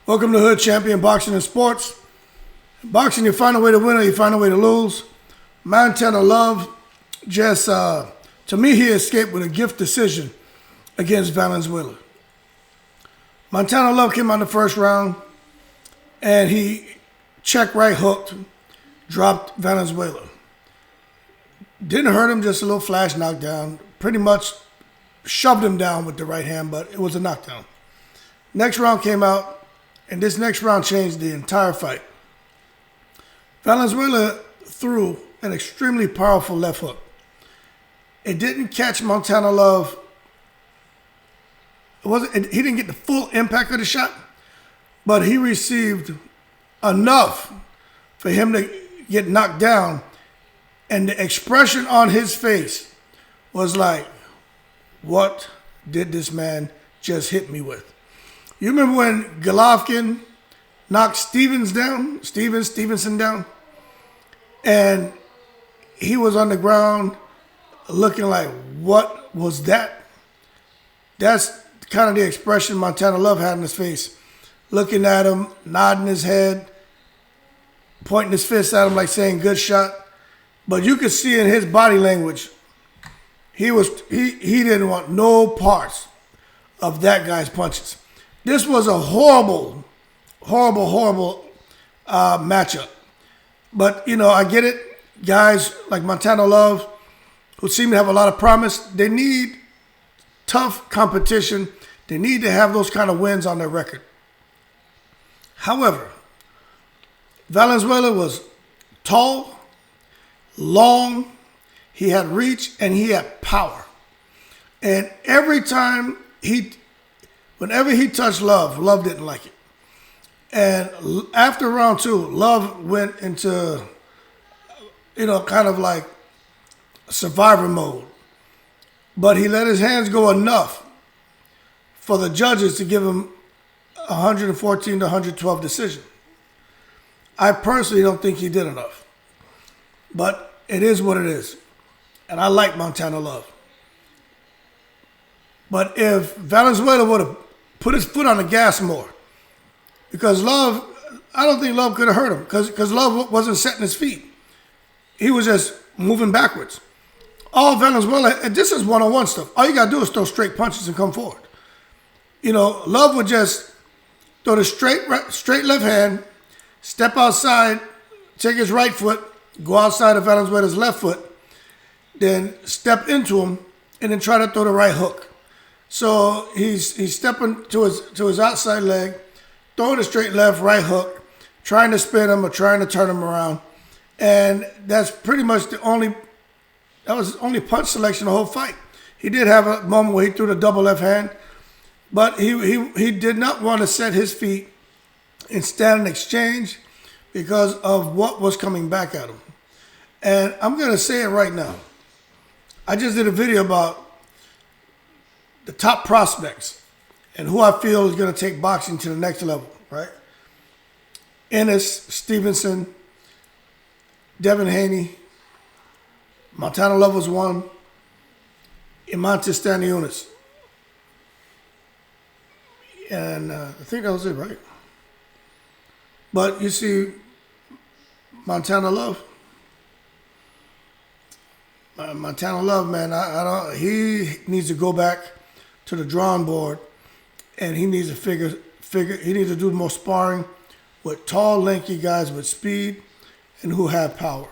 Welcome to Hood Champion Boxing and Sports. Boxing, you find a way to win or you find a way to lose. Montana Love just, to me, he escaped with a gift decision against Valenzuela. Montana Love came out in the first round and he check right hooked, dropped Valenzuela. Didn't hurt him, just a little flash knockdown. Pretty much shoved him down with the right hand, but it was a knockdown. Next round came out, and this next round changed the entire fight. Valenzuela threw an extremely powerful left hook. It didn't catch Montana Love. He didn't get the full impact of the shot, but he received enough for him to get knocked down. And the expression on his face was like, what did this man just hit me with? You remember when Golovkin knocked Stevenson down? And he was on the ground looking like, what was that? That's kind of the expression Montana Love had in his face. Looking at him, nodding his head, pointing his fist at him like saying, good shot. But you could see in his body language, he didn't want no parts of that guy's punches. This was a horrible matchup. But, I get it. Guys like Montana Love, who seem to have a lot of promise, they need tough competition. They need to have those kind of wins on their record. However, Valenzuela was tall, long, he had reach, and he had power. And every time whenever he touched Love didn't like it. And after round two, Love went into, kind of like survivor mode. But he let his hands go enough for the judges to give him 114 to 112 decision. I personally don't think he did enough. But it is what it is. And I like Montana Love. But if Valenzuela would have put his foot on the gas more, because Love, I don't think Love could have hurt him because Love wasn't setting his feet. He was just moving backwards. All Valenzuela, and this is one-on-one stuff. All you got to do is throw straight punches and come forward. Love would just throw the straight left hand, step outside, take his right foot, go outside of Valenzuela's left foot, then step into him, and then try to throw the right hook. So he's stepping to his outside leg, throwing a straight left, right hook, trying to spin him or trying to turn him around. And that's pretty much that was his only punch selection the whole fight. He did have a moment where he threw the double left hand, but he did not want to set his feet and stand in exchange because of what was coming back at him. And I'm going to say it right now. I just did a video about the top prospects and who I feel is going to take boxing to the next level, right? Ennis, Stevenson, Devin Haney, Montana Love was one, Imantas Stanionis. And I think that was it, right? But you see, Montana Love, man, he needs to go back to the drawing board, and he needs to he needs to do more sparring with tall, lanky guys with speed and who have power.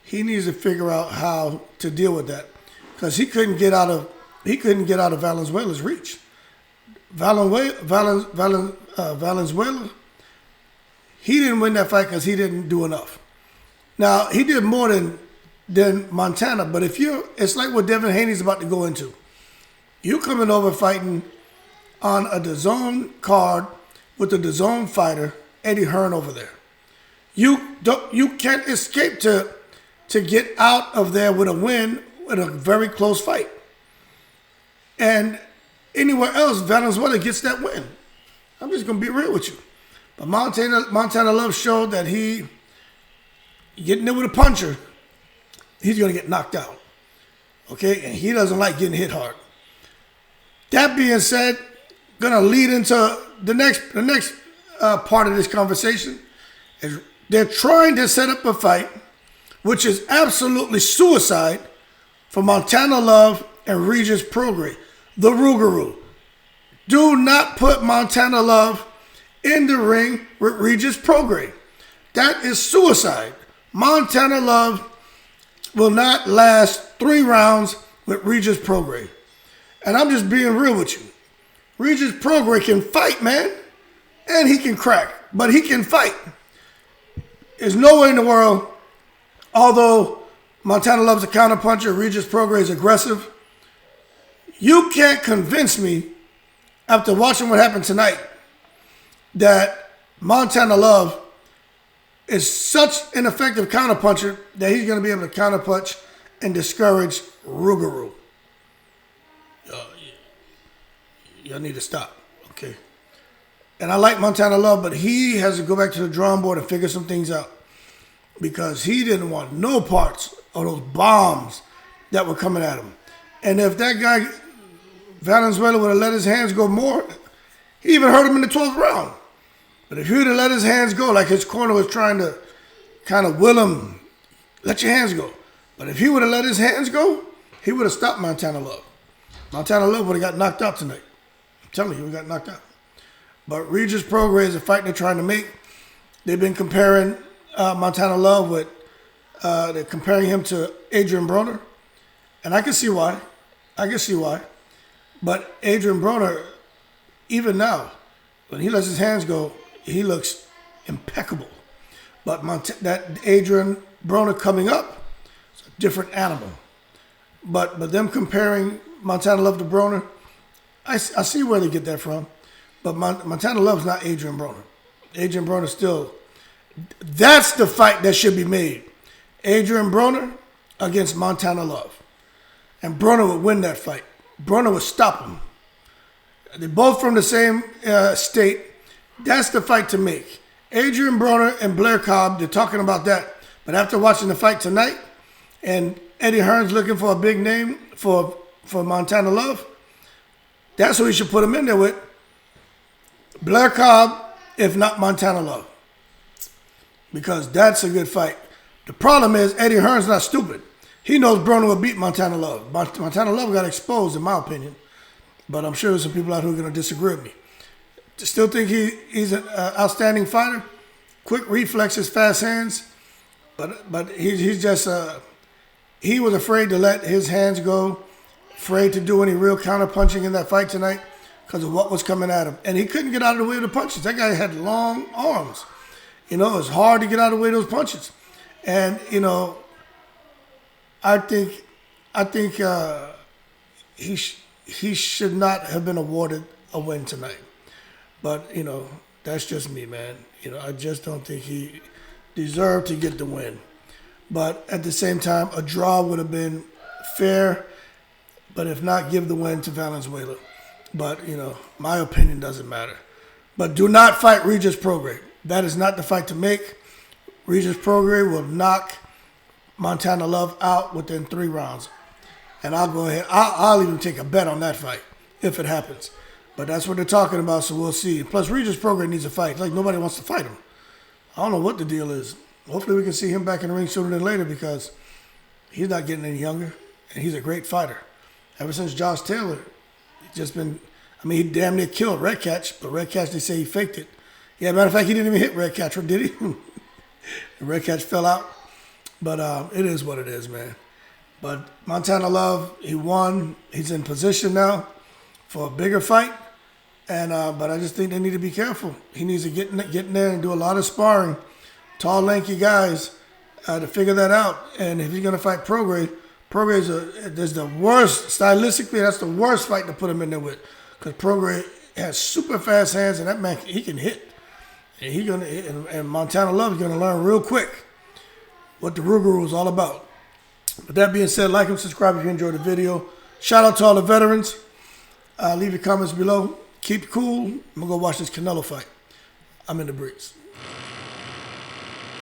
He needs to figure out how to deal with that because he couldn't get out of Valenzuela's reach. Valenzuela, he didn't win that fight because he didn't do enough. Now he did more than Montana, but it's like what Devin Haney's about to go into. You coming over fighting on a DAZN card with the DAZN fighter, Eddie Hearn over there. You can't escape to get out of there with a win in a very close fight. And anywhere else, Valenzuela gets that win. I'm just going to be real with you. But Montana Love showed that he getting there with a puncher, he's going to get knocked out. Okay? And he doesn't like getting hit hard. That being said, going to lead into the next part of this conversation is they're trying to set up a fight, which is absolutely suicide for Montana Love and Regis Prograis, the Rougarou. Do not put Montana Love in the ring with Regis Prograis. That is suicide. Montana Love will not last 3 rounds with Regis Prograis. And I'm just being real with you. Regis Prograis can fight, man. And he can crack. But he can fight. There's no way in the world, although Montana Love's a counterpuncher, Regis Prograis is aggressive. You can't convince me, after watching what happened tonight, that Montana Love is such an effective counterpuncher that he's going to be able to counterpunch and discourage Rougarou. Y'all need to stop, okay? And I like Montana Love, but he has to go back to the drawing board and figure some things out because he didn't want no parts of those bombs that were coming at him. And if that guy, Valenzuela, would have let his hands go more, he even hurt him in the 12th round. But if he would have let his hands go, like his corner was trying to kind of will him, let your hands go. But if he would have let his hands go, he would have stopped Montana Love. Montana Love would have got knocked out tonight. I'm telling you, he would have got knocked out. But Regis Prograis is a fight they're trying to make. They've been comparing Montana Love with, they're comparing him to Adrian Broner. And I can see why. But Adrian Broner, even now, when he lets his hands go, he looks impeccable. But that Adrian Broner coming up, it's a different animal. But them comparing Montana Love to Broner, I see where they get that from. But Montana Love's not Adrian Broner. Adrian Broner still, that's the fight that should be made. Adrian Broner against Montana Love. And Broner would win that fight. Broner would stop him. They're both from the same state. That's the fight to make. Adrian Broner and Blair Cobb, they're talking about that. But after watching the fight tonight, and Eddie Hearn's looking for a big name for Montana Love, that's who he should put him in there with. Blair Cobb, if not Montana Love. Because that's a good fight. The problem is Eddie Hearn's not stupid. He knows Broner will beat Montana Love. Montana Love got exposed, in my opinion. But I'm sure there's some people out who are going to disagree with me. Still think he's an outstanding fighter. Quick reflexes, fast hands. But he's just, he was afraid to let his hands go. Afraid to do any real counter punching in that fight tonight because of what was coming at him. And he couldn't get out of the way of the punches. That guy had long arms. You know, it's hard to get out of the way of those punches. And, you know, I think he should not have been awarded a win tonight. But, you know, that's just me, man. You know, I just don't think he deserved to get the win. But at the same time, a draw would have been fair. But if not, give the win to Valenzuela. But, you know, my opinion doesn't matter. But do not fight Regis Prograis. That is not the fight to make. Regis Prograis will knock Montana Love out within 3 rounds. And I'll go ahead. I'll even take a bet on that fight if it happens. But that's what they're talking about, so we'll see. Plus, Regis Prograis needs a fight. It's like nobody wants to fight him. I don't know what the deal is. Hopefully we can see him back in the ring sooner than later because he's not getting any younger, and he's a great fighter. Ever since Josh Taylor, he's just been, I mean, he damn near killed Red Catch, but Red Catch, they say he faked it. Yeah, matter of fact, he didn't even hit Red Catch, did he? Red Catch fell out. But it is what it is, man. But Montana Love, he won. He's in position now for a bigger fight. And but I just think they need to be careful. He needs to get in there and do a lot of sparring. Tall, lanky guys to figure that out. And if he's going to fight Prograis is the worst, stylistically, that's the worst fight to put him in there with. Because Prograis has super fast hands, and that man, he can hit. And Montana Love is going to learn real quick what the Rougarou is all about. With that being said, like and subscribe if you enjoyed the video. Shout out to all the veterans. Leave your comments below. Keep cool. I'm going to go watch this Canelo fight. I'm in the breeze.